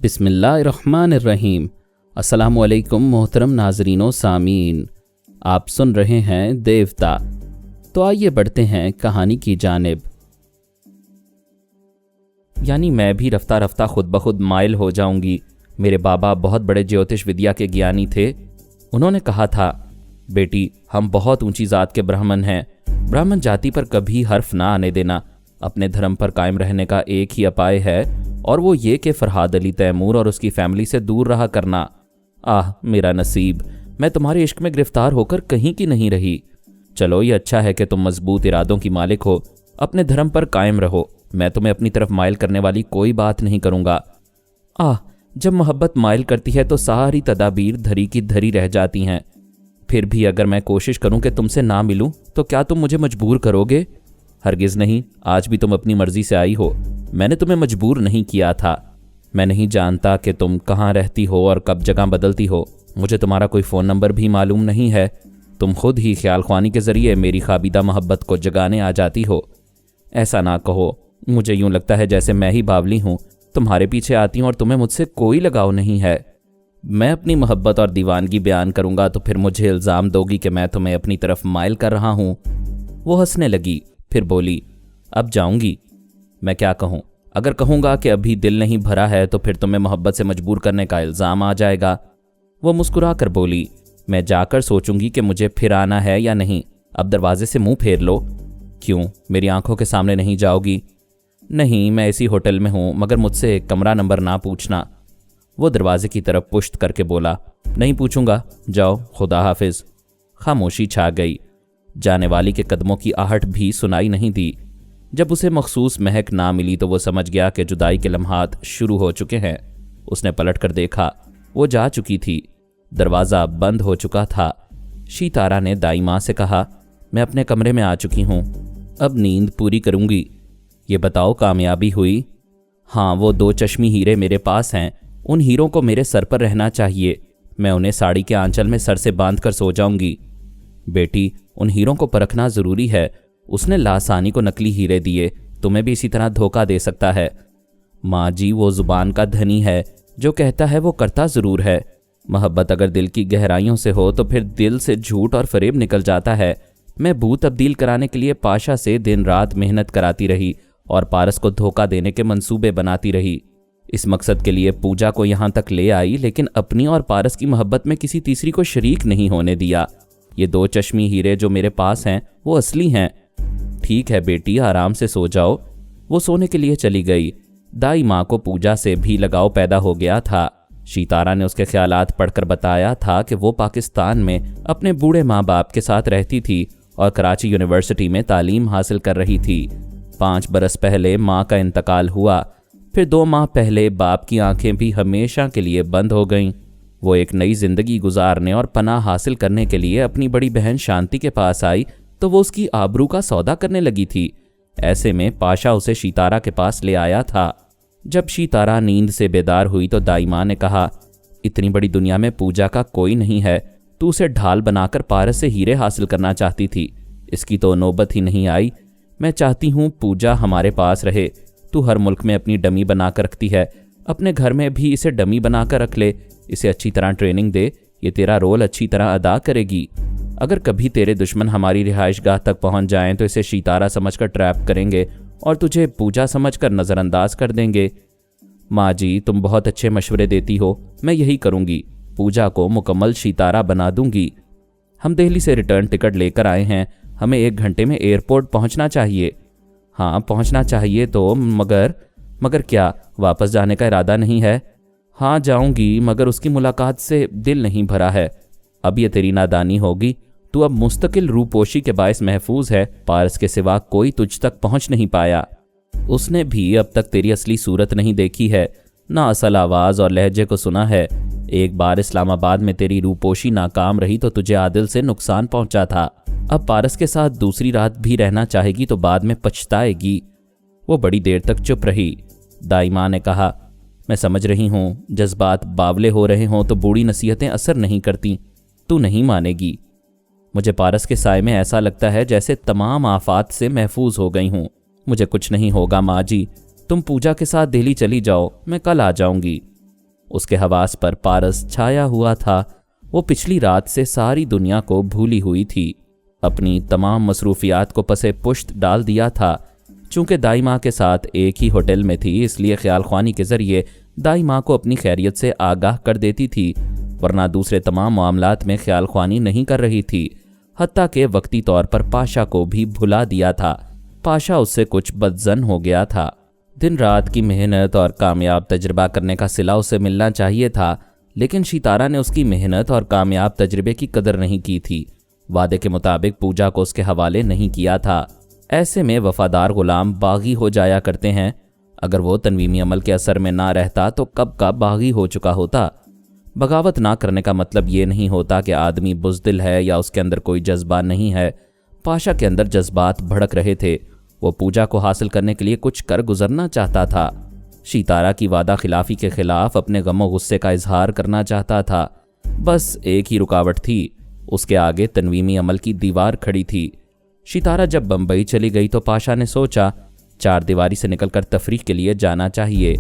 बिस्मिल्लाहिर्रहमानिर्रहीम। अस्सलामुअलैकुम मोहतरम नाजरीनो सामीन, आप सुन रहे हैं देवता। तो आइए बढ़ते हैं कहानी की जानिब। यानी मैं भी रफ्ता रफ्ता खुद ब खुद माइल हो जाऊंगी। मेरे बाबा बहुत बड़े ज्योतिष विद्या के ज्ञानी थे। उन्होंने कहा था, बेटी हम बहुत ऊंची जात के ब्राह्मण हैं, ब्राह्मण जाति पर कभी हर्फ ना आने देना। अपने धर्म पर कायम रहने का एक ही उपाय है और वो ये कि फरहाद अली तैमूर और उसकी फैमिली से दूर रहा करना। आह मेरा नसीब, मैं तुम्हारे इश्क में गिरफ्तार होकर कहीं की नहीं रही। चलो ये अच्छा है कि तुम मजबूत इरादों की मालिक हो, अपने धर्म पर कायम रहो। मैं तुम्हें अपनी तरफ माइल करने वाली कोई बात नहीं करूंगा। आह जब मोहब्बत माइल करती है तो सारी तदाबीर धरी की धरी रह जाती हैं। फिर भी अगर मैं कोशिश करूं कि तुमसे ना मिलूं तो क्या तुम मुझे मजबूर करोगे? हरगिज़ नहीं, आज भी तुम अपनी मर्जी से आई हो, मैंने तुम्हें मजबूर नहीं किया था। मैं नहीं जानता कि तुम कहाँ रहती हो और कब जगह बदलती हो। मुझे तुम्हारा कोई फ़ोन नंबर भी मालूम नहीं है। तुम खुद ही ख्याल ख्वानी के ज़रिए मेरी खाबिदा मोहब्बत को जगाने आ जाती हो। ऐसा ना कहो, मुझे यूँ लगता है जैसे मैं ही बावली हूँ, तुम्हारे पीछे आती हूँ और तुम्हें मुझसे कोई लगाव नहीं है। मैं अपनी मोहब्बत और दीवानगी बयान करूँगा तो फिर मुझे इल्ज़ाम दोगी कि मैं तुम्हें अपनी तरफ माइल कर रहा हूँ। वो हंसने लगी, फिर बोली, अब जाऊँगी। मैं क्या कहूँ? अगर कहूँगा कि अभी दिल नहीं भरा है तो फिर तुम्हें मोहब्बत से मजबूर करने का इल्ज़ाम आ जाएगा। वो मुस्कुरा कर बोली, मैं जाकर सोचूंगी कि मुझे फिर आना है या नहीं। अब दरवाजे से मुंह फेर लो। क्यों, मेरी आंखों के सामने नहीं जाओगी? नहीं, मैं इसी होटल में हूँ, मगर मुझसे कमरा नंबर ना पूछना। वो दरवाजे की तरफ पुश्त करके बोला, नहीं पूछूंगा, जाओ, खुदा हाफिज। खामोशी छा गई। जाने वाली के कदमों की आहट भी सुनाई नहीं दी। जब उसे मखसूस महक ना मिली तो वो समझ गया कि जुदाई के लम्हात शुरू हो चुके हैं। उसने पलट कर देखा, वो जा चुकी थी। दरवाज़ा बंद हो चुका था। शीतारा ने दाई माँ से कहा, मैं अपने कमरे में आ चुकी हूँ, अब नींद पूरी करूँगी। ये बताओ कामयाबी हुई? हाँ, वो 2 चश्मी हीरे मेरे पास हैं। उन हीरों को मेरे सर पर रहना चाहिए। मैं उन्हें साड़ी के आंचल में सर से बांध कर सो जाऊँगी। बेटी उन हीरों को परखना ज़रूरी है। उसने लासानी को नकली हीरे दिए, तुम्हें भी इसी तरह धोखा दे सकता है। माँ जी वो ज़ुबान का धनी है, जो कहता है वो करता ज़रूर है। मोहब्बत अगर दिल की गहराइयों से हो तो फिर दिल से झूठ और फरेब निकल जाता है। मैं बू तब्दील कराने के लिए पाशा से दिन रात मेहनत कराती रही और पारस को धोखा देने के मंसूबे बनाती रही। इस मकसद के लिए पूजा को यहाँ तक ले आई, लेकिन अपनी और पारस की मोहब्बत में किसी तीसरी को शरीक नहीं होने दिया। ये 2 चश्मी हीरे जो मेरे पास हैं वो असली हैं। ठीक है बेटी, आराम से सो जाओ। वो सोने के लिए चली गई। दाई माँ को पूजा से भी लगाव पैदा हो गया था। शीतारा ने उसके ख्यालात पढ़कर बताया था कि वो पाकिस्तान में अपने बूढ़े माँ बाप के साथ रहती थी और कराची यूनिवर्सिटी में तालीम हासिल कर रही थी। 5 बरस पहले माँ का इंतकाल हुआ। फिर 2 माह पहले बाप की आंखें भी हमेशा के लिए बंद हो गईं। वो एक नई जिंदगी गुजारने और पनाह हासिल करने के लिए अपनी बड़ी बहन शांति के पास आई तो वो उसकी आबरू का सौदा करने लगी थी। ऐसे में पाशा उसे शीतारा के पास ले आया था। जब शीतारा नींद से बेदार हुई तो दाई माँ ने कहा, इतनी बड़ी दुनिया में पूजा का कोई नहीं है, तू उसे ढाल बनाकर पारस से हीरे हासिल करना चाहती थी। इसकी तो नौबत ही नहीं आई। मैं चाहती हूँ पूजा हमारे पास रहे। तू हर मुल्क में अपनी डमी बनाकर रखती है, अपने घर में भी इसे डमी बनाकर रख ले। इसे अच्छी तरह ट्रेनिंग दे, ये तेरा रोल अच्छी तरह अदा करेगी। अगर कभी तेरे दुश्मन हमारी रिहाइशगाह तक पहुंच जाएं तो इसे शीतारा समझकर ट्रैप करेंगे और तुझे पूजा समझकर नज़रअंदाज कर देंगे। माँ जी तुम बहुत अच्छे मशवरे देती हो, मैं यही करूँगी। पूजा को मुकम्मल शीतारा बना दूंगी। हम दिल्ली से रिटर्न टिकट लेकर आए हैं, हमें 1 घंटे में एयरपोर्ट पहुँचना चाहिए। हाँ पहुँचना चाहिए तो मगर क्या वापस जाने का इरादा नहीं है? हाँ जाऊंगी, मगर उसकी मुलाकात से दिल नहीं भरा है। अब ये तेरी नादानी होगी। तू अब मुस्तकिल रूपोशी के बायस महफूज है। पारस के सिवा कोई तुझ तक पहुंच नहीं पाया। उसने भी अब तक तेरी असली सूरत नहीं देखी है, ना असल आवाज़ और लहजे को सुना है। एक बार इस्लामाबाद में तेरी रूपोशी नाकाम रही तो तुझे आदिल से नुकसान पहुंचा था। अब पारस के साथ दूसरी रात भी रहना चाहेगी तो बाद में पछताएगी। वो बड़ी देर तक चुप रही। दाई माँ ने कहा, मैं समझ रही हूँ जज्बात बावले हो रहे हों तो बूढ़ी नसीहतें असर नहीं करती। तू नहीं मानेगी। मुझे पारस के साए में ऐसा लगता है जैसे तमाम आफात से महफूज हो गई हूँ। मुझे कुछ नहीं होगा माँ जी, तुम पूजा के साथ दिल्ली चली जाओ, मैं कल आ जाऊंगी। उसके हवास पर पारस छाया हुआ था। वो पिछली रात से सारी दुनिया को भूली हुई थी। अपनी तमाम मसरूफियात को पसे पुश्त डाल दिया था। चूंकि दाई माँ के साथ एक ही होटल में थी, इसलिए ख्याल ख्वानी के ज़रिए दाई माँ को अपनी खैरियत से आगाह कर देती थी, वरना दूसरे तमाम मामलात में ख्याल ख्वानी नहीं कर रही थी। हत्ता के वक्ती तौर पर पाशा को भी भुला दिया था। पाशा उससे कुछ बदजन हो गया था। दिन रात की मेहनत और कामयाब तजर्बा करने का सिला उसे मिलना चाहिए था, लेकिन शितारा ने उसकी मेहनत और कामयाब तजर्बे की कदर नहीं की थी। वादे के मुताबिक पूजा को उसके हवाले नहीं किया था। ऐसे में वफादार गुलाम बागी हो जाया करते हैं। अगर वो तनवीमी अमल के असर में ना रहता तो कब का बागी हो चुका होता। बगावत ना करने का मतलब ये नहीं होता कि आदमी बुज़दिल है या उसके अंदर कोई जज्बा नहीं है। पाशा के अंदर जज्बात भड़क रहे थे। वो पूजा को हासिल करने के लिए कुछ कर गुजरना चाहता था। शितारा की वादा खिलाफी के खिलाफ अपने गमो गुस्से का इजहार करना चाहता था। बस एक ही रुकावट थी, उसके आगे तनवीमी अमल की दीवार खड़ी थी। शितारा जब बंबई चली गई तो पाशा ने सोचा, चार दीवारी से निकलकर तफरीह के लिए जाना चाहिए।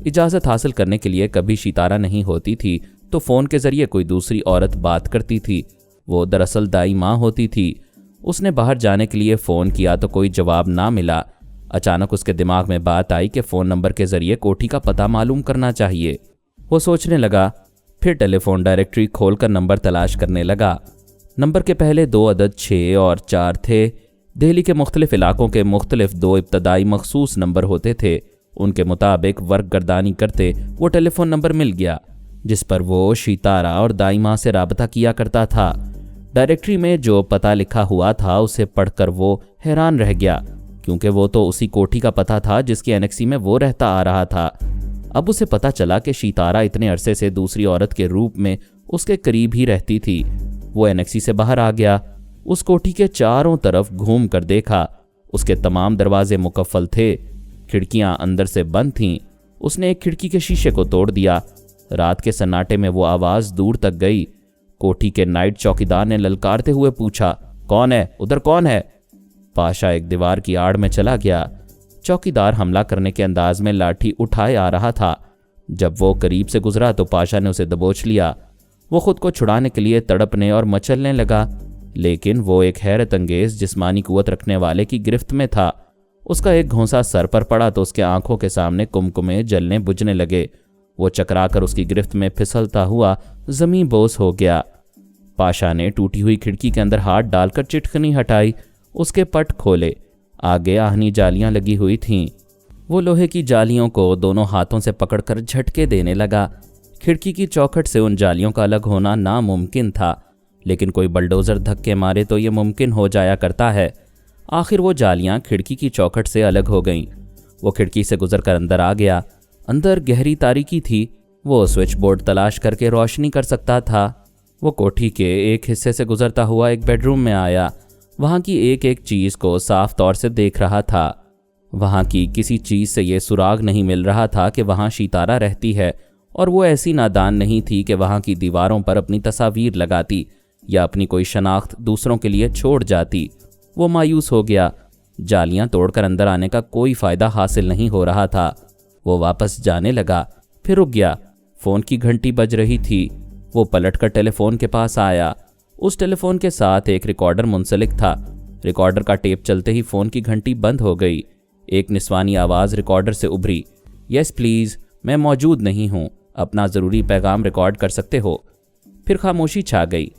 इजाज़त हासिल करने के लिए कभी शितारा नहीं होती थी तो फ़ोन के ज़रिए कोई दूसरी औरत बात करती थी। वो दरअसल दाई माँ होती थी। उसने बाहर जाने के लिए फ़ोन किया तो कोई जवाब ना मिला। अचानक उसके दिमाग में बात आई कि फ़ोन नंबर के ज़रिए कोठी का पता मालूम करना चाहिए। वो सोचने लगा, फिर टेलीफोन डायरेक्टरी खोलकर नंबर तलाश करने लगा। नंबर के पहले 2 अदद 6 और 4 थे। दिल्ली के मुख्तलिफ इलाकों के मुख्तलिफ 2 इब्तदाई मखसूस नंबर होते थे। उनके मुताबिक वर्क गर्दानी करते वो टेलीफोन नंबर मिल गया जिस पर वो शितारा और दाई माँ से राबता किया करता था। डायरेक्टरी में जो पता लिखा हुआ था उसे पढ़कर वो हैरान रह गया, क्योंकि वो तो उसी कोठी का पता था जिसकी एनेक्सी में वो रहता आ रहा था। अब उसे पता चला कि शितारा इतने अरसे से दूसरी औरत के रूप में उसके करीब ही रहती थी। वो एनेक्सी से बाहर आ गया। उस कोठी के चारों तरफ घूम कर देखा। उसके तमाम दरवाजे मुकफ्फल थे, खिड़कियां अंदर से बंद थीं। उसने एक खिड़की के शीशे को तोड़ दिया। रात के सन्नाटे में वो आवाज़ दूर तक गई। कोठी के नाइट चौकीदार ने ललकारते हुए पूछा, कौन है उधर, कौन है? पाशा एक दीवार की आड़ में चला गया। चौकीदार हमला करने के अंदाज में लाठी उठाए आ रहा था। जब वो करीब से गुजरा तो पाशा ने उसे दबोच लिया। वो खुद को छुड़ाने के लिए तड़पने और मचलने लगा, लेकिन वो एक हैरत अंगेज जिस्मानी कुव्वत रखने वाले की गिरफ्त में था। उसका एक घोंसा सर पर पड़ा तो उसके आंखों के सामने कुमकुमे जलने बुझने लगे। वो चकराकर उसकी गिरफ्त में फिसलता हुआ जमीन बोस हो गया। पाशा ने टूटी हुई खिड़की के अंदर हाथ डालकर चिटकनी हटाई, उसके पट खोले। आगे आहनी जालियां लगी हुई थीं। वो लोहे की जालियों को दोनों हाथों से पकड़कर झटके देने लगा। खिड़की की चौखट से उन जालियों का अलग होना नामुमकिन था, लेकिन कोई बलडोज़र धक्के मारे तो ये मुमकिन हो जाया करता है। आखिर वो जालियां खिड़की की चौखट से अलग हो गईं। वो खिड़की से गुजरकर अंदर आ गया। अंदर गहरी तारीकी थी। वो स्विच बोर्ड तलाश करके रोशनी कर सकता था। वो कोठी के एक हिस्से से गुजरता हुआ एक बेडरूम में आया। वहाँ की एक एक चीज़ को साफ तौर से देख रहा था। वहाँ की किसी चीज़ से ये सुराग नहीं मिल रहा था कि वहाँ शितारा रहती है, और वो ऐसी नादान नहीं थी कि वहाँ की दीवारों पर अपनी तस्वीर लगाती या अपनी कोई शनाख्त दूसरों के लिए छोड़ जाती। वो मायूस हो गया। जालियाँ तोड़कर अंदर आने का कोई फ़ायदा हासिल नहीं हो रहा था। वो वापस जाने लगा, फिर रुक गया। फ़ोन की घंटी बज रही थी। वो पलटकर टेलीफोन के पास आया। उस टेलीफोन के साथ एक रिकॉर्डर मुंसलिक था। रिकॉर्डर का टेप चलते ही फ़ोन की घंटी बंद हो गई। एक निस्वानी आवाज़ रिकॉर्डर से उभरी, यस प्लीज़, मैं मौजूद नहीं हूँ, अपना ज़रूरी पैगाम रिकॉर्ड कर सकते हो। फिर खामोशी छा गई।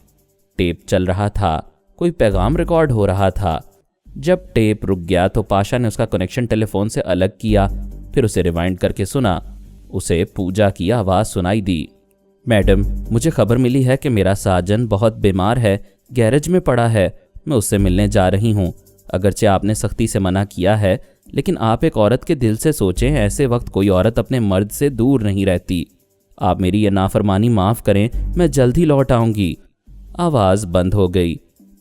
टेप चल रहा था, कोई पैगाम रिकॉर्ड हो रहा था। जब टेप रुक गया तो पाशा ने उसका कनेक्शन टेलीफोन से अलग किया, फिर उसे रिवाइंड करके सुना। उसे पूजा की आवाज़ सुनाई दी, मैडम, मुझे खबर मिली है कि मेरा साजन बहुत बीमार है, गैरेज में पड़ा है, मैं उससे मिलने जा रही हूँ। अगरचे आपने सख्ती से मना किया है, लेकिन आप एक औरत के दिल से सोचें, ऐसे वक्त कोई औरत अपने मर्द से दूर नहीं रहती। आप मेरी ये नाफरमानी माफ़ करें, मैं जल्द ही लौट आऊँगी। आवाज़ बंद हो गई।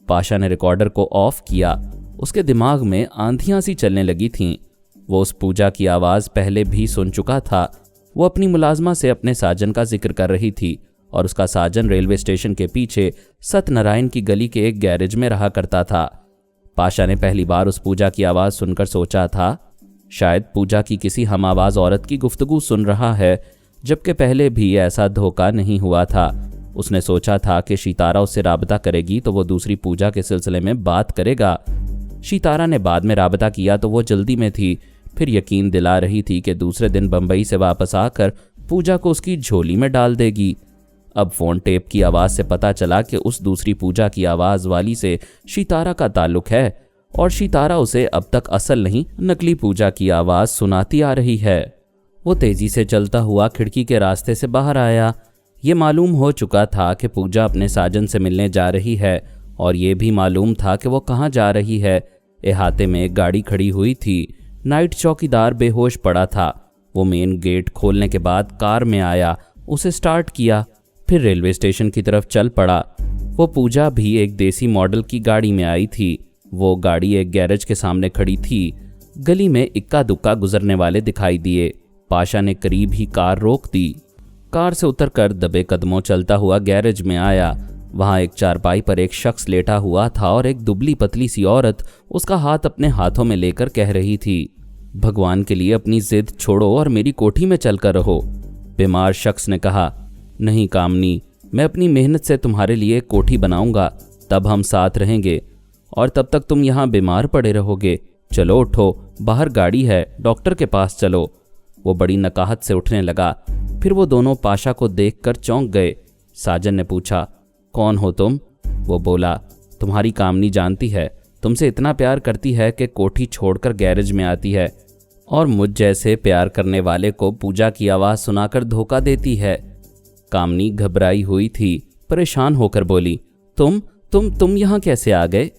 पाशा ने रिकॉर्डर को ऑफ किया। उसके दिमाग में आंधियाँ सी चलने लगी थीं। वो उस पूजा की आवाज़ पहले भी सुन चुका था। वो अपनी मुलाजमा से अपने साजन का जिक्र कर रही थी, और उसका साजन रेलवे स्टेशन के पीछे सत्यनारायण की गली के एक गैरेज में रहा करता था। पाशा ने पहली बार उस पूजा की आवाज़ सुनकर सोचा था, शायद पूजा की किसी हम आवाज़ औरत की गुफ्तगू सुन रहा है, जबकि पहले भी ऐसा धोखा नहीं हुआ था। उसने सोचा था कि शितारा उससे राबता करेगी तो वो दूसरी पूजा के सिलसिले में बात करेगा। शितारा ने बाद में राबता किया तो वो जल्दी में थी, फिर यकीन दिला रही थी कि दूसरे दिन बंबई से वापस आकर पूजा को उसकी झोली में डाल देगी। अब फोन टेप की आवाज़ से पता चला कि उस दूसरी पूजा की आवाज़ वाली से शितारा का ताल्लुक है और शितारा उसे अब तक असल नहीं नकली पूजा की आवाज़ सुनाती आ रही है। वो तेज़ी से चलता हुआ खिड़की के रास्ते से बाहर आया। ये मालूम हो चुका था कि पूजा अपने साजन से मिलने जा रही है और ये भी मालूम था कि वो कहाँ जा रही है। इहाते में एक गाड़ी खड़ी हुई थी। नाइट चौकीदार बेहोश पड़ा था। वो मेन गेट खोलने के बाद कार में आया, उसे स्टार्ट किया, फिर रेलवे स्टेशन की तरफ चल पड़ा। वो पूजा भी एक देसी मॉडल की गाड़ी में आई थी। वो गाड़ी एक गैरेज के सामने खड़ी थी। गली में इक्का दुक्का गुजरने वाले दिखाई दिए। पाशा ने करीब ही कार रोक दी। कार से उतरकर दबे कदमों चलता हुआ गैरेज में आया। वहां एक चारपाई पर एक शख्स लेटा हुआ था और एक दुबली पतली सी औरत उसका हाथ अपने हाथों में लेकर कह रही थी, भगवान के लिए अपनी जिद छोड़ो और मेरी कोठी में चलकर रहो। बीमार शख्स ने कहा, नहीं कामनी, मैं अपनी मेहनत से तुम्हारे लिए कोठी बनाऊंगा, तब हम साथ रहेंगे और तब तक तुम यहाँ बीमार पड़े रहोगे। चलो उठो, बाहर गाड़ी है, डॉक्टर के पास चलो। वो बड़ी नकाहत से उठने लगा। फिर वो दोनों पाशा को देखकर चौंक गए। साजन ने पूछा, कौन हो तुम? वो बोला, तुम्हारी कामनी जानती है, तुमसे इतना प्यार करती है कि कोठी छोड़कर गैरेज में आती है और मुझ जैसे प्यार करने वाले को पूजा की आवाज़ सुनाकर धोखा देती है। कामनी घबराई हुई थी, परेशान होकर बोली, तुम यहाँ कैसे आ गए?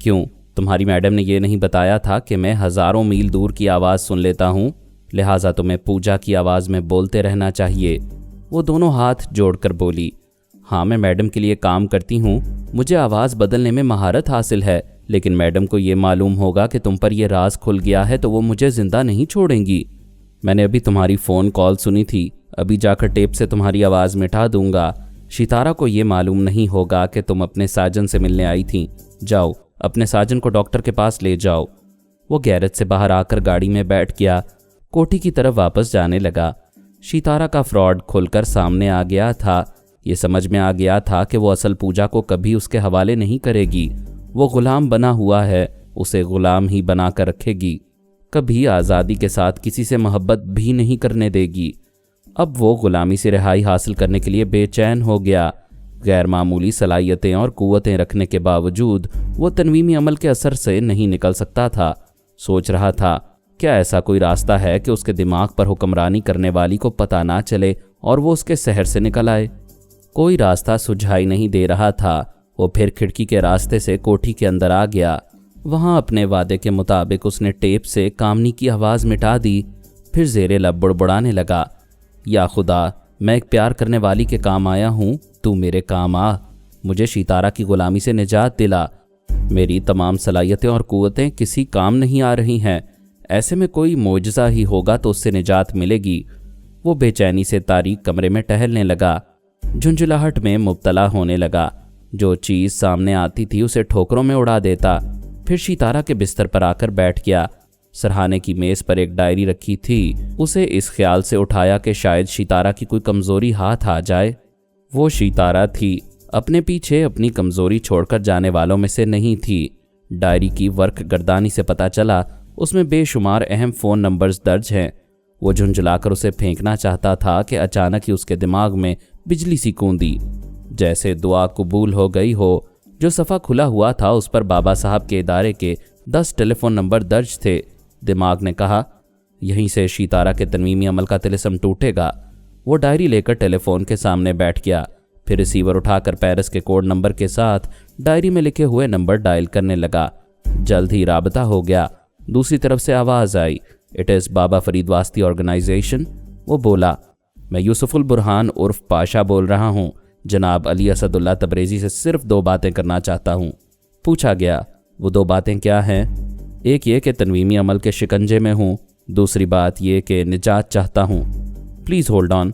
क्यों, तुम्हारी मैडम ने ये नहीं बताया था कि मैं हज़ारों मील दूर की आवाज़ सुन लेता हूँ, लिहाजा तुम्हें पूजा की आवाज़ में बोलते रहना चाहिए। वो दोनों हाथ जोड़कर बोली, हाँ मैं मैडम के लिए काम करती हूँ, मुझे आवाज़ बदलने में महारत हासिल है, लेकिन मैडम को ये मालूम होगा कि तुम पर यह राज खुल गया है तो वो मुझे ज़िंदा नहीं छोड़ेंगी। मैंने अभी तुम्हारी फ़ोन कॉल सुनी थी, अभी जाकर टेप से तुम्हारी आवाज़ मिटा दूंगा। शितारा को ये मालूम नहीं होगा कि तुम अपने साजन से मिलने आई थी। जाओ, अपने साजन को डॉक्टर के पास ले जाओ। वो गैरेज से बाहर आकर गाड़ी में बैठ गया, कोठी की तरफ वापस जाने लगा। शितारा का फ्रॉड खुलकर सामने आ गया था। ये समझ में आ गया था कि वो असल पूजा को कभी उसके हवाले नहीं करेगी। वो गुलाम बना हुआ है, उसे गुलाम ही बना कर रखेगी, कभी आज़ादी के साथ किसी से मोहब्बत भी नहीं करने देगी। अब वो गुलामी से रिहाई हासिल करने के लिए बेचैन हो गया। गैर मामूली सलाहियतें और कुव्वतें रखने के बावजूद वो तनवीमी अमल के असर से नहीं निकल सकता था। सोच रहा था, क्या ऐसा कोई रास्ता है कि उसके दिमाग पर हुक्मरानी करने वाली को पता ना चले और वो उसके शहर से निकल आए? कोई रास्ता सुझाई नहीं दे रहा था। वो फिर खिड़की के रास्ते से कोठी के अंदर आ गया। वहां अपने वादे के मुताबिक उसने टेप से कामनी की आवाज़ मिटा दी। फिर ज़ेरे लब बुड़बुड़ाने लगा, या खुदा, मैं एक प्यार करने वाली के काम आया हूँ, तू मेरे काम आ, मुझे शितारा की गुलामी से निजात दिला। मेरी तमाम सलाहियतें और कुव्वतें किसी काम नहीं आ रही हैं, ऐसे में कोई मोजज़ा ही होगा तो उससे निजात मिलेगी। वो बेचैनी से तारीक कमरे में टहलने लगा, झुंझुलाहट में मुब्तला होने लगा। जो चीज़ सामने आती थी उसे ठोकरों में उड़ा देता। फिर शितारा के बिस्तर पर आकर बैठ गया। सरहाने की मेज़ पर एक डायरी रखी थी। उसे इस ख्याल से उठाया कि शायद शितारा की कोई कमज़ोरी हाथ आ जाए। वो शितारा थी, अपने पीछे अपनी कमज़ोरी छोड़कर जाने वालों में से नहीं थी। डायरी की वर्क गर्दानी से पता चला उसमें बेशुमार अहम फ़ोन नंबर्स दर्ज हैं। वो झुंझलाकर उसे फेंकना चाहता था कि अचानक ही उसके दिमाग में बिजली सी कूंदी, जैसे दुआ कबूल हो गई हो। जो सफ़ा खुला हुआ था उस पर बाबा साहब के इदारे के 10 टेलीफोन नंबर दर्ज थे। दिमाग ने कहा, यहीं से शितारा के तनवीमी अमल का तिलिस्म टूटेगा। वो डायरी लेकर टेलीफोन के सामने बैठ गया। फिर रिसीवर उठाकर पेरिस के कोड नंबर के साथ डायरी में लिखे हुए नंबर डायल करने लगा। जल्द ही राबता हो गया। दूसरी तरफ से आवाज़ आई, it is Baba Farid Wasti organisation. वो बोला, मैं यूसुफुल बुरहान उर्फ पाशा बोल रहा हूँ। जनाब अली असदुल्ला तबरेज़ी से सिर्फ 2 बातें करना चाहता हूँ। पूछा गया, वो 2 बातें क्या हैं? एक ये कि तनवीमी अमल के शिकंजे में हूँ, दूसरी बात ये कि निजात चाहता हूँ। Please hold on.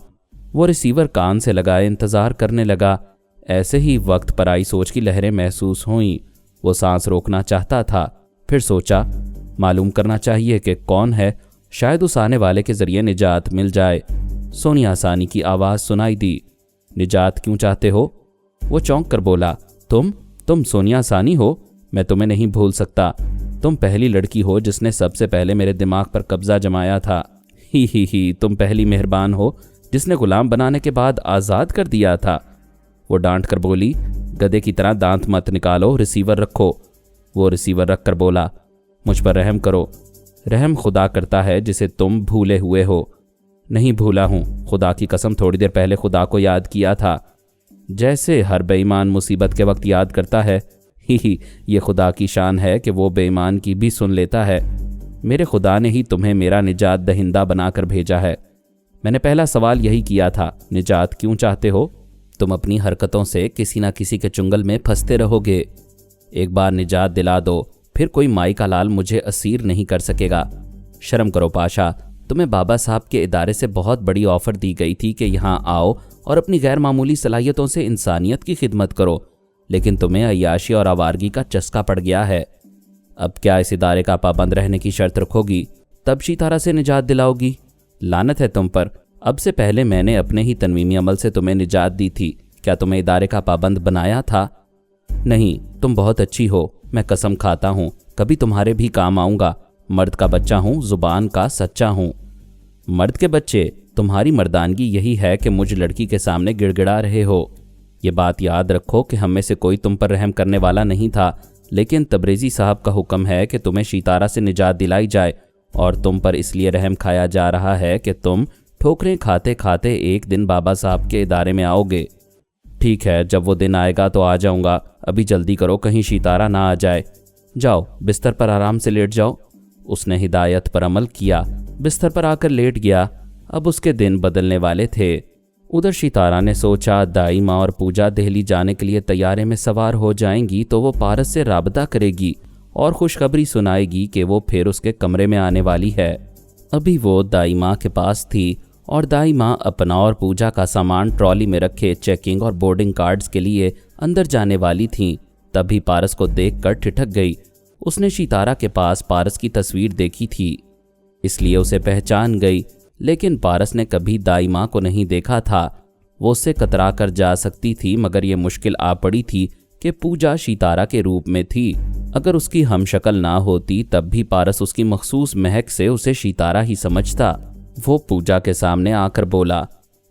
वो रिसीवर कान से लगाए इंतज़ार करने लगा। ऐसे ही वक्त पर आई सोच की लहरें महसूस हुईं। वो सांस रोकना चाहता था, फिर सोचा, मालूम करना चाहिए कि कौन है, शायद उस आने वाले के ज़रिए निजात मिल जाए। सोनिया सानी की आवाज़ सुनाई दी। निजात क्यों चाहते हो? वो चौंक कर बोला, तुम सोनिया सानी हो? मैं तुम्हें नहीं भूल सकता। तुम पहली लड़की हो जिसने सबसे पहले मेरे दिमाग पर कब्जा जमाया था। ही, तुम पहली मेहरबान हो जिसने गुलाम बनाने के बाद आज़ाद कर दिया था। वो डांट कर बोली, गधे की तरह दांत मत निकालो, रिसीवर रखो। वो रिसीवर रख कर बोला, मुझ पर रहम करो। रहम खुदा करता है जिसे तुम भूले हुए हो। नहीं भूला हूँ, खुदा की कसम थोड़ी देर पहले खुदा को याद किया था, जैसे हर बेईमान मुसीबत के वक्त याद करता है। ही, ये खुदा की शान है कि वो बेईमान की भी सुन लेता है। मेरे खुदा ने ही तुम्हें मेरा निजात दहिंदा बनाकर भेजा है। मैंने पहला सवाल यही किया था, निजात क्यों चाहते हो? तुम अपनी हरकतों से किसी ना किसी के चुंगल में फंसते रहोगे। एक बार निजात दिला दो, फिर कोई माई का लाल मुझे असीर नहीं कर सकेगा। शर्म करो पाशा, तुम्हें बाबा साहब के इदारे से बहुत बड़ी ऑफ़र दी गई थी कि यहाँ आओ और अपनी गैर मामूली सलाहियतों से इंसानियत की खिदमत करो, लेकिन तुम्हें अय्याशी और आवारगी का चस्का पड़ गया है। अब क्या इस इदारे का पाबंद रहने की शर्त रखोगी? तब शितारा से निजात दिलाओगी? लानत है तुम पर। अब से पहले मैंने अपने ही तनवीमी अमल से तुम्हें निजात दी थी। क्या तुम्हें इदारे का पाबंद बनाया था? नहीं, तुम बहुत अच्छी हो, मैं कसम खाता हूँ कभी तुम्हारे भी काम आऊँगा। मर्द का बच्चा हूँ, जुबान का सच्चा हूँ। मर्द के बच्चे, तुम्हारी मर्दानगी यही है कि मुझ लड़की के सामने गिड़गिड़ा रहे हो। ये बात याद रखो कि हम में से कोई तुम पर रहम करने वाला नहीं था, लेकिन तबरेज़ी साहब का हुक्म है कि तुम्हें शितारा से निजात दिलाई जाए, और तुम पर इसलिए रहम खाया जा रहा है कि तुम ठोकरें खाते खाते एक दिन बाबा साहब के इदारे में आओगे। ठीक है, जब वो दिन आएगा तो आ जाऊंगा। अभी जल्दी करो, कहीं शितारा ना आ जाए। जाओ, बिस्तर पर आराम से लेट जाओ। उसने हिदायत पर अमल किया, बिस्तर पर आकर लेट गया। अब उसके दिन बदलने वाले थे। उधर शितारा ने सोचा, दाई माँ और पूजा दिल्ली जाने के लिए तैयारे में सवार हो जाएंगी तो वो पारस से राबता करेगी और खुशखबरी सुनाएगी कि वो फिर उसके कमरे में आने वाली है। अभी वो दाई माँ के पास थी और दाई माँ अपना और पूजा का सामान ट्रॉली में रखे चेकिंग और बोर्डिंग कार्ड्स के लिए अंदर जाने वाली थीं। तभी पारस को देखकर ठिठक गई। उसने शितारा के पास पारस की तस्वीर देखी थी, इसलिए उसे पहचान गई, लेकिन पारस ने कभी दाई माँ को नहीं देखा था। वो उससे कतरा कर जा सकती थी, मगर ये मुश्किल आ पड़ी थी कि पूजा शितारा के रूप में थी। अगर उसकी हमशक्ल ना होती तब भी पारस उसकी मखसूस महक से उसे शितारा ही समझता। वो पूजा के सामने आकर बोला,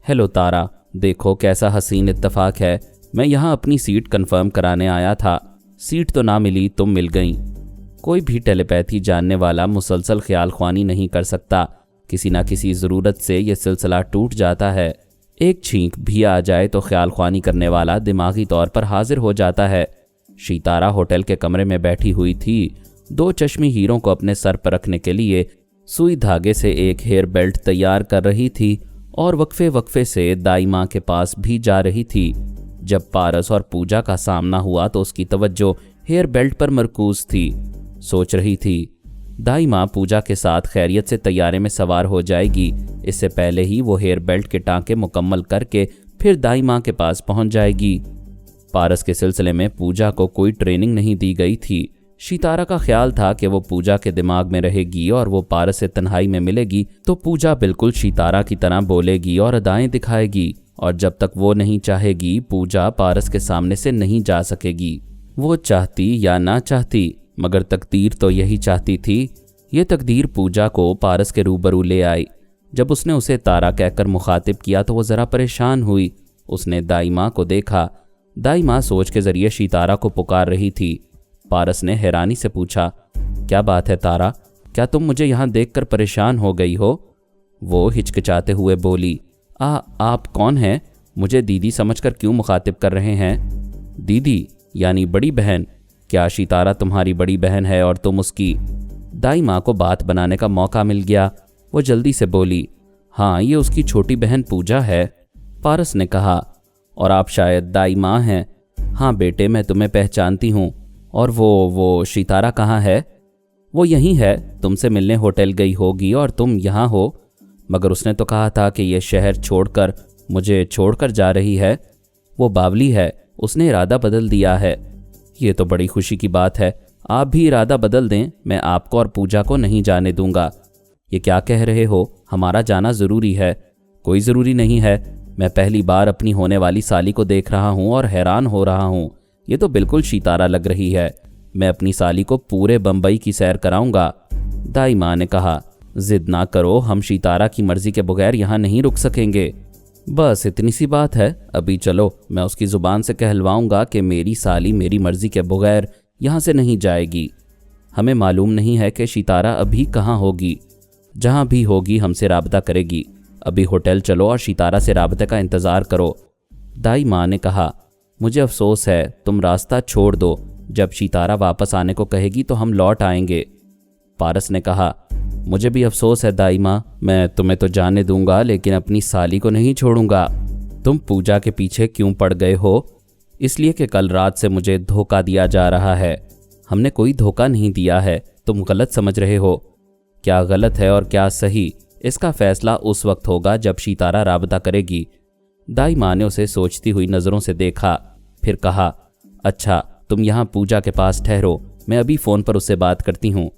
हेलो तारा, देखो कैसा हसीन इत्तफाक है। मैं यहाँ अपनी सीट कंफर्म कराने आया था। सीट तो ना मिली, तुम मिल गई। कोई भी टेलीपैथी जानने वाला मुसलसल ख्याल ख्वानी नहीं कर सकता। किसी ना किसी ज़रूरत से यह सिलसिला टूट जाता है। एक छींक भी आ जाए तो ख्याल ख्वानी करने वाला दिमागी तौर पर हाजिर हो जाता है। शितारा होटल के कमरे में बैठी हुई थी। दो चश्मी हीरों को अपने सर पर रखने के लिए सुई धागे से एक हेयर बेल्ट तैयार कर रही थी और वक्फे वक्फे से दाई माँ के पास भी जा रही थी। जब पारस और पूजा का सामना हुआ तो उसकी तवज्जो हेयर बेल्ट पर मरकूज थी। सोच रही थी, दाई माँ पूजा के साथ खैरियत से तैयारे में सवार हो जाएगी। इससे पहले ही वो हेयर बेल्ट के टांके मुकम्मल करके फिर दाई माँ के पास पहुंच जाएगी। पारस के सिलसिले में पूजा को कोई ट्रेनिंग नहीं दी गई थी। शितारा का ख्याल था कि वो पूजा के दिमाग में रहेगी और वो पारस से तन्हाई में मिलेगी तो पूजा बिल्कुल शितारा की तरह बोलेगी और अदाएं दिखाएगी, और जब तक वो नहीं चाहेगी पूजा पारस के सामने से नहीं जा सकेगी। वो चाहती या ना चाहती, मगर तकदीर तो यही चाहती थी। ये तकदीर पूजा को पारस के रूबरू ले आई। जब उसने उसे तारा कहकर मुखातिब किया तो वो ज़रा परेशान हुई। उसने दाई माँ को देखा। दाई माँ सोच के ज़रिए शितारा को पुकार रही थी। पारस ने हैरानी से पूछा, क्या बात है तारा, क्या तुम मुझे यहाँ देखकर परेशान हो गई हो? वो हिचकिचाते हुए बोली, आप कौन हैं? मुझे दीदी समझकर क्यों मुखातिब कर रहे हैं? दीदी यानी बड़ी बहन? क्या शितारा तुम्हारी बड़ी बहन है और तुम उसकी? दाई माँ को बात बनाने का मौका मिल गया। वो जल्दी से बोली, हाँ, ये उसकी छोटी बहन पूजा है। पारस ने कहा, और आप शायद दाई माँ हैं? हाँ बेटे, मैं तुम्हें पहचानती हूँ। और वो शितारा कहाँ है? वो यहीं है, तुमसे मिलने होटल गई होगी और तुम यहाँ हो। मगर उसने तो कहा था कि यह शहर छोड़कर मुझे छोड़कर जा रही है। वो बावली है, उसने इरादा बदल दिया है। ये तो बड़ी खुशी की बात है। आप भी इरादा बदल दें, मैं आपको और पूजा को नहीं जाने दूंगा। ये क्या कह रहे हो? हमारा जाना ज़रूरी है। कोई ज़रूरी नहीं है। मैं पहली बार अपनी होने वाली साली को देख रहा हूँ और हैरान हो रहा हूँ। ये तो बिल्कुल शितारा लग रही है। मैं अपनी साली को पूरे बम्बई की सैर कराऊंगा। दाई माँ ने कहा, जिद ना करो, हम शितारा की मर्जी के बगैर यहाँ नहीं रुक सकेंगे। बस इतनी सी बात है, अभी चलो, मैं उसकी ज़ुबान से कहलवाऊंगा कि मेरी साली मेरी मर्जी के बगैर यहाँ से नहीं जाएगी। हमें मालूम नहीं है कि शितारा अभी कहाँ होगी। जहाँ भी होगी हमसे राबता करेगी। अभी होटल चलो और शितारा से राबते का इंतज़ार करो। दाई माँ ने कहा, मुझे अफसोस है, तुम रास्ता छोड़ दो। जब शितारा वापस आने को कहेगी तो हम लौट आएंगे। पारस ने कहा, मुझे भी अफसोस है दाई माँ, मैं तुम्हें तो जाने दूंगा लेकिन अपनी साली को नहीं छोड़ूंगा। तुम पूजा के पीछे क्यों पड़ गए हो? इसलिए कि कल रात से मुझे धोखा दिया जा रहा है। हमने कोई धोखा नहीं दिया है, तुम गलत समझ रहे हो। क्या गलत है और क्या सही, इसका फैसला उस वक्त होगा जब शितारा राबता करेगी। दाई माँ ने उसे सोचती हुई नज़रों से देखा, फिर कहा, अच्छा तुम यहाँ पूजा के पास ठहरो, मैं अभी फ़ोन पर उससे बात करती हूँ।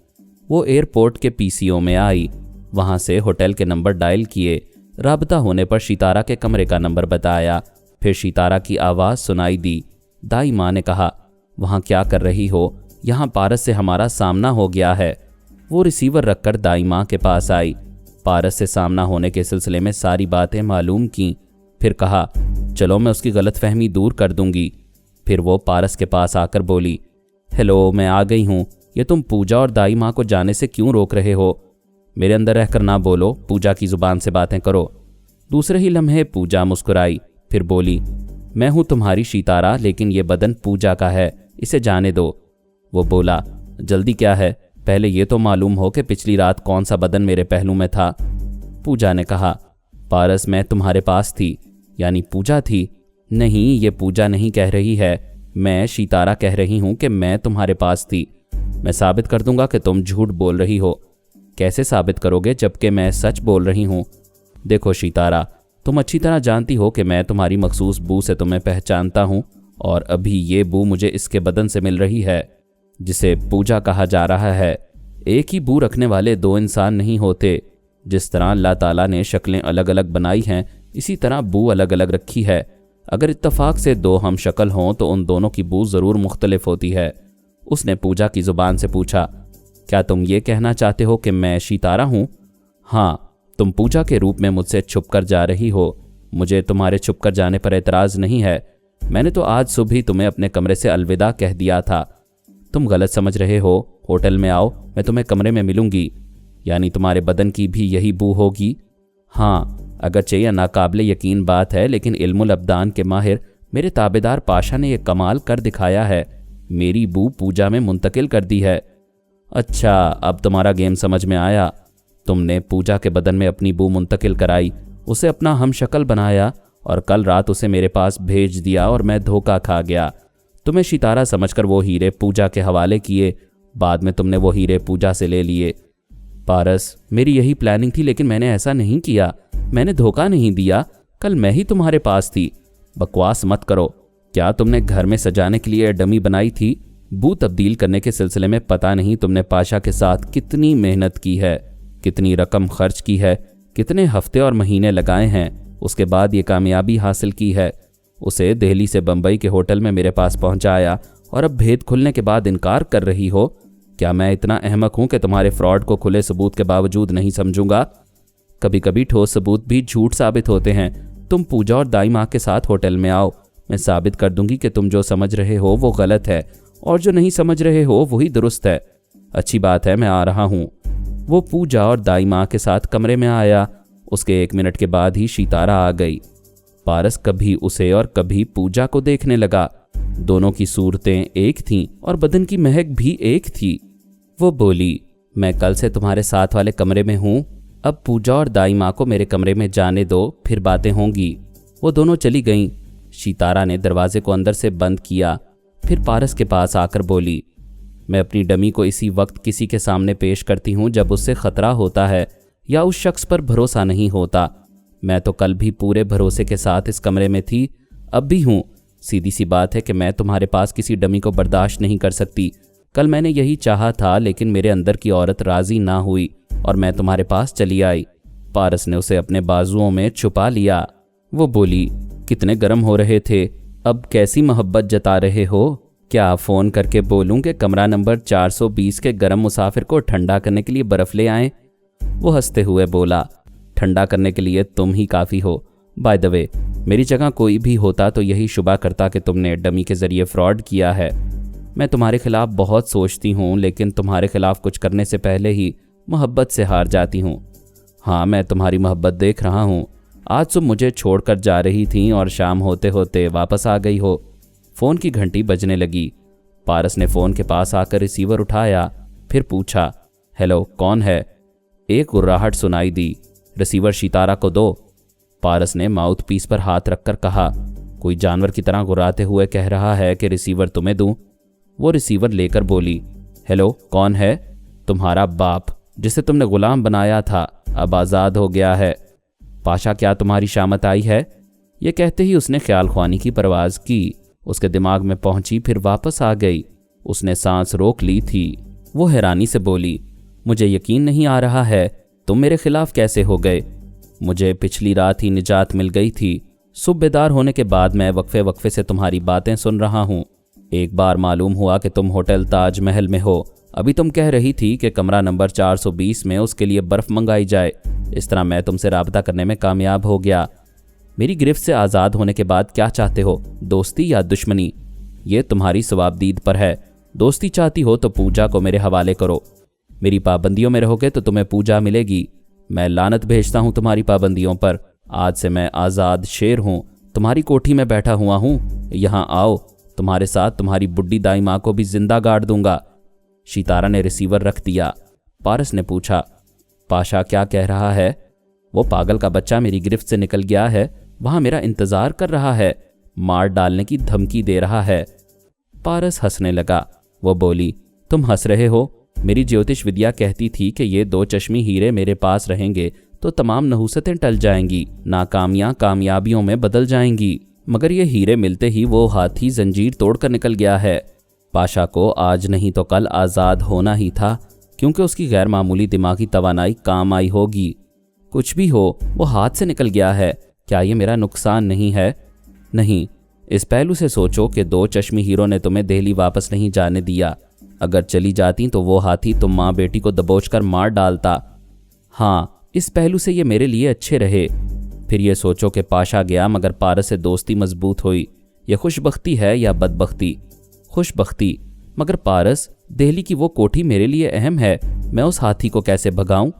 वो एयरपोर्ट के पीसीओ में आई, वहाँ से होटल के नंबर डायल किए। राबता होने पर शितारा के कमरे का नंबर बताया, फिर शितारा की आवाज़ सुनाई दी। दाई माँ ने कहा, वहाँ क्या कर रही हो? यहाँ पारस से हमारा सामना हो गया है। वो रिसीवर रखकर दाई माँ के पास आई। पारस से सामना होने के सिलसिले में सारी बातें मालूम की। फिर कहा, चलो मैं उसकी गलतफहमी दूर कर दूंगी। फिर वो पारस के पास आकर बोली, हेलो, मैं आ गई हूँ। ये तुम पूजा और दाई माँ को जाने से क्यों रोक रहे हो? मेरे अंदर रहकर ना बोलो, पूजा की ज़ुबान से बातें करो। दूसरे ही लम्हे पूजा मुस्कुराई, फिर बोली, मैं हूँ तुम्हारी शितारा, लेकिन ये बदन पूजा का है, इसे जाने दो। वो बोला, जल्दी क्या है, पहले ये तो मालूम हो कि पिछली रात कौन सा बदन मेरे पहलू में था। पूजा ने कहा, पारस मैं तुम्हारे पास थी। यानी पूजा थी? नहीं, ये पूजा नहीं कह रही है, मैं शितारा कह रही हूँ कि मैं तुम्हारे पास थी। मैं साबित कर दूंगा कि तुम झूठ बोल रही हो। कैसे साबित करोगे जबकि मैं सच बोल रही हूँ? देखो शितारा, तुम अच्छी तरह जानती हो कि मैं तुम्हारी मखसूस बू से तुम्हें पहचानता हूँ, और अभी ये बू मुझे इसके बदन से मिल रही है जिसे पूजा कहा जा रहा है। एक ही बू रखने वाले दो इंसान नहीं होते। जिस तरह अल्लाह ताला ने शक्लें अलग अलग बनाई हैं, इसी तरह बू अलग अलग रखी है। अगर इत्तफाक से दो हम शक्ल हों तो उन दोनों की बू ज़रूर मुख्तलिफ होती है। उसने पूजा की ज़ुबान से पूछा, क्या तुम ये कहना चाहते हो कि मैं शितारा हूँ? हाँ, तुम पूजा के रूप में मुझसे छुप कर जा रही हो। मुझे तुम्हारे छुप कर जाने पर एतराज़ नहीं है। मैंने तो आज सुबह ही तुम्हें अपने कमरे से अलविदा कह दिया था। तुम गलत समझ रहे हो। होटल में आओ, मैं तुम्हें कमरे में मिलूंगी। यानी तुम्हारे बदन की भी यही बू होगी? हाँ, अगरचे यह नाकाबिले यकीन बात है, लेकिन इल्मुल अब्दान के माहिर मेरे ताबेदार पाशा ने यह कमाल कर दिखाया है, मेरी बू पूजा में मुंतकिल कर दी है। अच्छा, अब तुम्हारा गेम समझ में आया। तुमने पूजा के बदन में अपनी बू मुंतकिल कराई, उसे अपना हम शक्ल बनाया और कल रात उसे मेरे पास भेज दिया और मैं धोखा खा गया। तुम्हें शितारा समझकर वो हीरे पूजा के हवाले किए, बाद में तुमने वो हीरे पूजा से ले लिए। पारस, मेरी यही प्लानिंग थी, लेकिन मैंने ऐसा नहीं किया। मैंने धोखा नहीं दिया, कल मैं ही तुम्हारे पास थी। बकवास मत करो। क्या तुमने घर में सजाने के लिए डमी बनाई थी? बू तब्दील करने के सिलसिले में पता नहीं तुमने पाशा के साथ कितनी मेहनत की है, कितनी रकम खर्च की है, कितने हफ्ते और महीने लगाए हैं, उसके बाद ये कामयाबी हासिल की है। उसे दिल्ली से बम्बई के होटल में मेरे पास पहुंचाया और अब भेद खुलने के बाद इनकार कर रही हो। क्या मैं इतना अहमक हूं कि तुम्हारे फ्रॉड को खुले सबूत के बावजूद नहीं समझूंगा? कभी कभी ठोस सबूत भी झूठ साबित होते हैं। तुम पूजा और दाई माँ के साथ होटल में आओ, मैं साबित कर दूंगी कि तुम जो समझ रहे हो वो गलत है और जो नहीं समझ रहे हो वही दुरुस्त है। अच्छी बात है, मैं आ रहा हूँ। वो पूजा और दाई माँ के साथ कमरे में आया। उसके 1 मिनट के बाद ही शितारा आ गई। पारस कभी उसे और कभी पूजा को देखने लगा। दोनों की सूरतें एक थीं और बदन की महक भी एक थी। वो बोली, मैं कल से तुम्हारे साथ वाले कमरे में हूँ। अब पूजा और दाई माँ को मेरे कमरे में जाने दो, फिर बातें होंगी। वो दोनों चली गईं। शितारा ने दरवाजे को अंदर से बंद किया, फिर पारस के पास आकर बोली, मैं अपनी डमी को इसी वक्त किसी के सामने पेश करती हूँ जब उससे खतरा होता है या उस शख्स पर भरोसा नहीं होता। मैं तो कल भी पूरे भरोसे के साथ इस कमरे में थी, अब भी हूँ। सीधी सी बात है कि मैं तुम्हारे पास किसी डमी को बर्दाश्त नहीं कर सकती। कल मैंने यही चाहा था, लेकिन मेरे अंदर की औरत राजी ना हुई और मैं तुम्हारे पास चली आई। पारस ने उसे अपने बाजुओं में छुपा लिया। वो बोली, कितने गर्म हो रहे थे, अब कैसी मोहब्बत जता रहे हो? क्या फ़ोन करके बोलूं कि कमरा नंबर 420 के गर्म मुसाफिर को ठंडा करने के लिए बर्फ़ ले आएं? वो हंसते हुए बोला, ठंडा करने के लिए तुम ही काफ़ी हो। बाय द वे, मेरी जगह कोई भी होता तो यही शुबा करता कि तुमने डमी के ज़रिए फ्रॉड किया है। मैं तुम्हारे खिलाफ बहुत सोचती हूँ, लेकिन तुम्हारे खिलाफ कुछ करने से पहले ही मोहब्बत से हार जाती हूँ। हाँ, मैं तुम्हारी मोहब्बत देख रहा हूँ। आज तुम मुझे छोड़कर जा रही थी और शाम होते होते वापस आ गई हो। फ़ोन की घंटी बजने लगी। पारस ने फ़ोन के पास आकर रिसीवर उठाया, फिर पूछा, हेलो, कौन है? एक गुर्राहट सुनाई दी, रिसीवर सितारा को दो। पारस ने माउथ पीस पर हाथ रखकर कहा, कोई जानवर की तरह गुर्राते हुए कह रहा है कि रिसीवर तुम्हें दूं। वो रिसीवर लेकर बोली, हेलो, कौन है? तुम्हारा बाप, जिसे तुमने गुलाम बनाया था, अब आज़ाद हो गया है। पाशा, क्या तुम्हारी शामत आई है? ये कहते ही उसने ख्याल ख्वानी की परवाज़ की। उसके दिमाग में पहुंची, फिर वापस आ गई। उसने सांस रोक ली थी। वो हैरानी से बोली, मुझे यकीन नहीं आ रहा है, तुम मेरे खिलाफ कैसे हो गए? मुझे पिछली रात ही निजात मिल गई थी। सुबह बेदार होने के बाद मैं वक्फे वक्फे से तुम्हारी बातें सुन रहा हूँ। एक बार मालूम हुआ कि तुम होटल ताज महल में हो। अभी तुम कह रही थी कि कमरा नंबर 420 में उसके लिए बर्फ़ मंगाई जाए। इस तरह मैं तुमसे राब्ता करने में कामयाब हो गया। मेरी गिरफ्त से आज़ाद होने के बाद क्या चाहते हो, दोस्ती या दुश्मनी? ये तुम्हारी सवाबदीद पर है। दोस्ती चाहती हो तो पूजा को मेरे हवाले करो। मेरी पाबंदियों में रहोगे तो तुम्हें पूजा मिलेगी। मैं लानत भेजता हूँ तुम्हारी पाबंदियों पर। आज से मैं आज़ाद शेर हूँ, तुम्हारी कोठी में बैठा हुआ हूँ। यहाँ आओ, तुम्हारे साथ तुम्हारी बुड्ढी दाई माँ को भी जिंदा गाड़ दूंगा। सितारा ने रिसीवर रख दिया। पारस ने पूछा, पाशा क्या कह रहा है? वो पागल का बच्चा मेरी गिरफ्त से निकल गया है, वहां मेरा इंतजार कर रहा है, मार डालने की धमकी दे रहा है। पारस हंसने लगा। वो बोली, तुम हंस रहे हो? मेरी ज्योतिष विद्या कहती थी कि ये 2 चश्मी हीरे मेरे पास रहेंगे तो तमाम नहुसतें टल जाएंगी, नाकामियां कामयाबियों में बदल जाएंगी। मगर ये हीरे मिलते ही वो हाथी जंजीर तोड़कर निकल गया है। पाशा को आज नहीं तो कल आज़ाद होना ही था, क्योंकि उसकी गैर मामूली दिमागी तवानाई काम आई होगी। कुछ भी हो, वो हाथ से निकल गया है। क्या ये मेरा नुकसान नहीं है? नहीं। इस पहलू से सोचो कि 2 चश्मी हीरों ने तुम्हें दिल्ली वापस नहीं जाने दिया। अगर चली जाती तो वो हाथी तुम माँ बेटी को दबोचकर मार डालता। हाँ, इस पहलू से ये मेरे लिए अच्छे रहे। फिर ये सोचो कि पाशा गया मगर पारस से दोस्ती मजबूत हुई। यह खुशबख्ती है या बदबख्ती? खुशबख्ती। मगर पारस, दिल्ली की वो कोठी मेरे लिए अहम है। मैं उस हाथी को कैसे भगाऊं?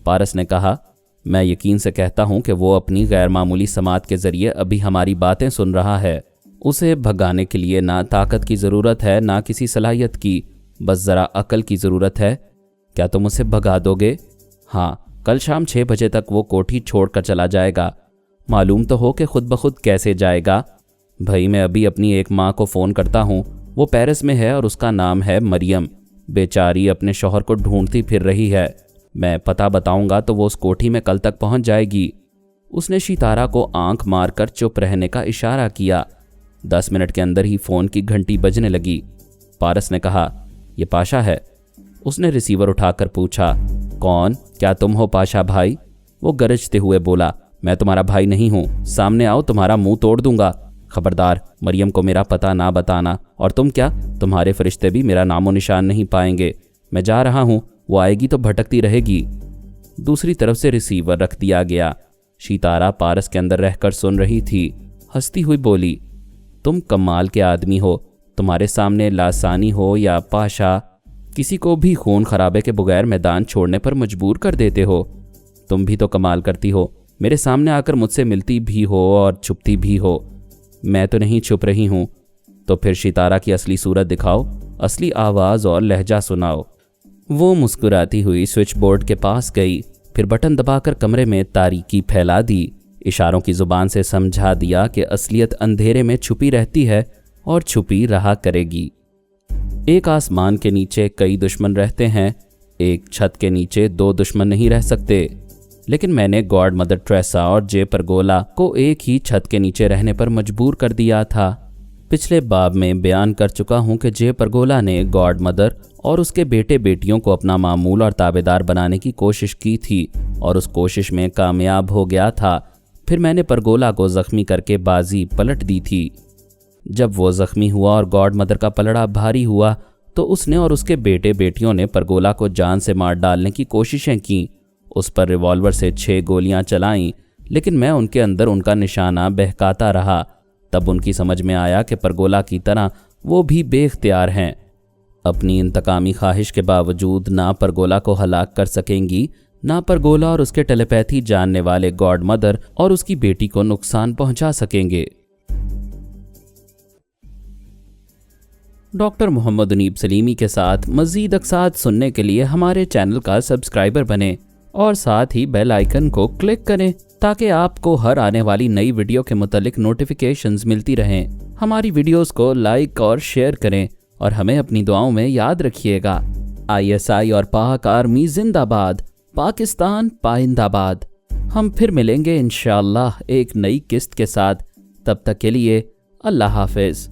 पारस ने कहा, मैं यकीन से कहता हूं कि वो अपनी गैर मामूली समात के जरिए अभी हमारी बातें सुन रहा है। उसे भगाने के लिए ना ताकत की ज़रूरत है ना किसी सलाहियत की, बस ज़रा अकल की ज़रूरत है। क्या तुम उसे भगा दोगे? हाँ, कल शाम 6 बजे तक वो कोठी छोड़कर चला जाएगा। मालूम तो हो कि खुद ब खुद कैसे जाएगा। भाई, मैं अभी अपनी एक माँ को फ़ोन करता हूँ। वो पेरिस में है और उसका नाम है मरियम। बेचारी अपने शौहर को ढूंढती फिर रही है। मैं पता बताऊंगा तो वो उस कोठी में कल तक पहुंच जाएगी। उसने सितारा को आंख मारकर चुप रहने का इशारा किया। 10 मिनट के अंदर ही फ़ोन की घंटी बजने लगी। पारस ने कहा, ये पाशा है? उसने रिसीवर उठाकर पूछा, कौन? क्या तुम हो पाशा भाई? वो गरजते हुए बोला, मैं तुम्हारा भाई नहीं हूँ। सामने आओ, तुम्हारा मुंह तोड़ दूंगा। खबरदार, मरियम को मेरा पता ना बताना। और तुम क्या, तुम्हारे फरिश्ते भी मेरा नामो निशान नहीं पाएंगे। मैं जा रहा हूँ, वो आएगी तो भटकती रहेगी। दूसरी तरफ से रिसीवर रख दिया गया। सितारा पारस के अंदर रहकर सुन रही थी। हंसती हुई बोली, तुम कमाल के आदमी हो। तुम्हारे सामने लासानी हो या पाशा, किसी को भी खून खराबे के बगैर मैदान छोड़ने पर मजबूर कर देते हो। तुम भी तो कमाल करती हो, मेरे सामने आकर मुझसे मिलती भी हो और छुपती भी हो। मैं तो नहीं छुप रही हूँ। तो फिर सितारा की असली सूरत दिखाओ, असली आवाज़ और लहजा सुनाओ। वो मुस्कुराती हुई स्विच बोर्ड के पास गई, फिर बटन दबाकर कमरे में तारीकी फैला दी। इशारों की जुबान से समझा दिया कि असलियत अंधेरे में छुपी रहती है और छुपी रहा करेगी। एक आसमान के नीचे कई दुश्मन रहते हैं, एक छत के नीचे 2 दुश्मन नहीं रह सकते। लेकिन मैंने गॉड मदर ट्रेसा और जे परगोला को एक ही छत के नीचे रहने पर मजबूर कर दिया था। पिछले बाब में बयान कर चुका हूं कि जे परगोला ने गॉड मदर और उसके बेटे बेटियों को अपना मामूल और ताबेदार बनाने की कोशिश की थी और उस कोशिश में कामयाब हो गया था। फिर मैंने परगोला को जख्मी करके बाजी पलट दी थी। जब वो जख्मी हुआ और गॉड मदर का पलड़ा भारी हुआ तो उसने और उसके बेटे बेटियों ने परगोला को जान से मार डालने की कोशिशें की। उस पर रिवॉल्वर से 6 गोलियां चलाईं, लेकिन मैं उनके अंदर उनका निशाना बहकाता रहा। तब उनकी समझ में आया कि परगोला की तरह वो भी बेख्तियार हैं। अपनी इंतकामी ख्वाहिश के बावजूद ना परगोला को हलाक कर सकेंगी, ना परगोला और उसके टेलीपैथी जानने वाले गॉड मदर और उसकी बेटी को नुकसान पहुंचा सकेंगे। डॉक्टर मोहम्मद उनीब सलीमी के साथ मज़ीद अक़सात सुनने के लिए हमारे चैनल का सब्सक्राइबर बनें और साथ ही बेल आइकन को क्लिक करें ताकि आपको हर आने वाली नई वीडियो के मुतालिक नोटिफिकेशंस मिलती रहें। हमारी वीडियोस को लाइक और शेयर करें और हमें अपनी दुआओं में याद रखिएगा। ISI और पाक आर्मी जिंदाबाद, पाकिस्तान पाइंदाबाद। हम फिर मिलेंगे इंशाअल्लाह एक नई किस्त के साथ। तब तक के लिए अल्लाह हाफिज़।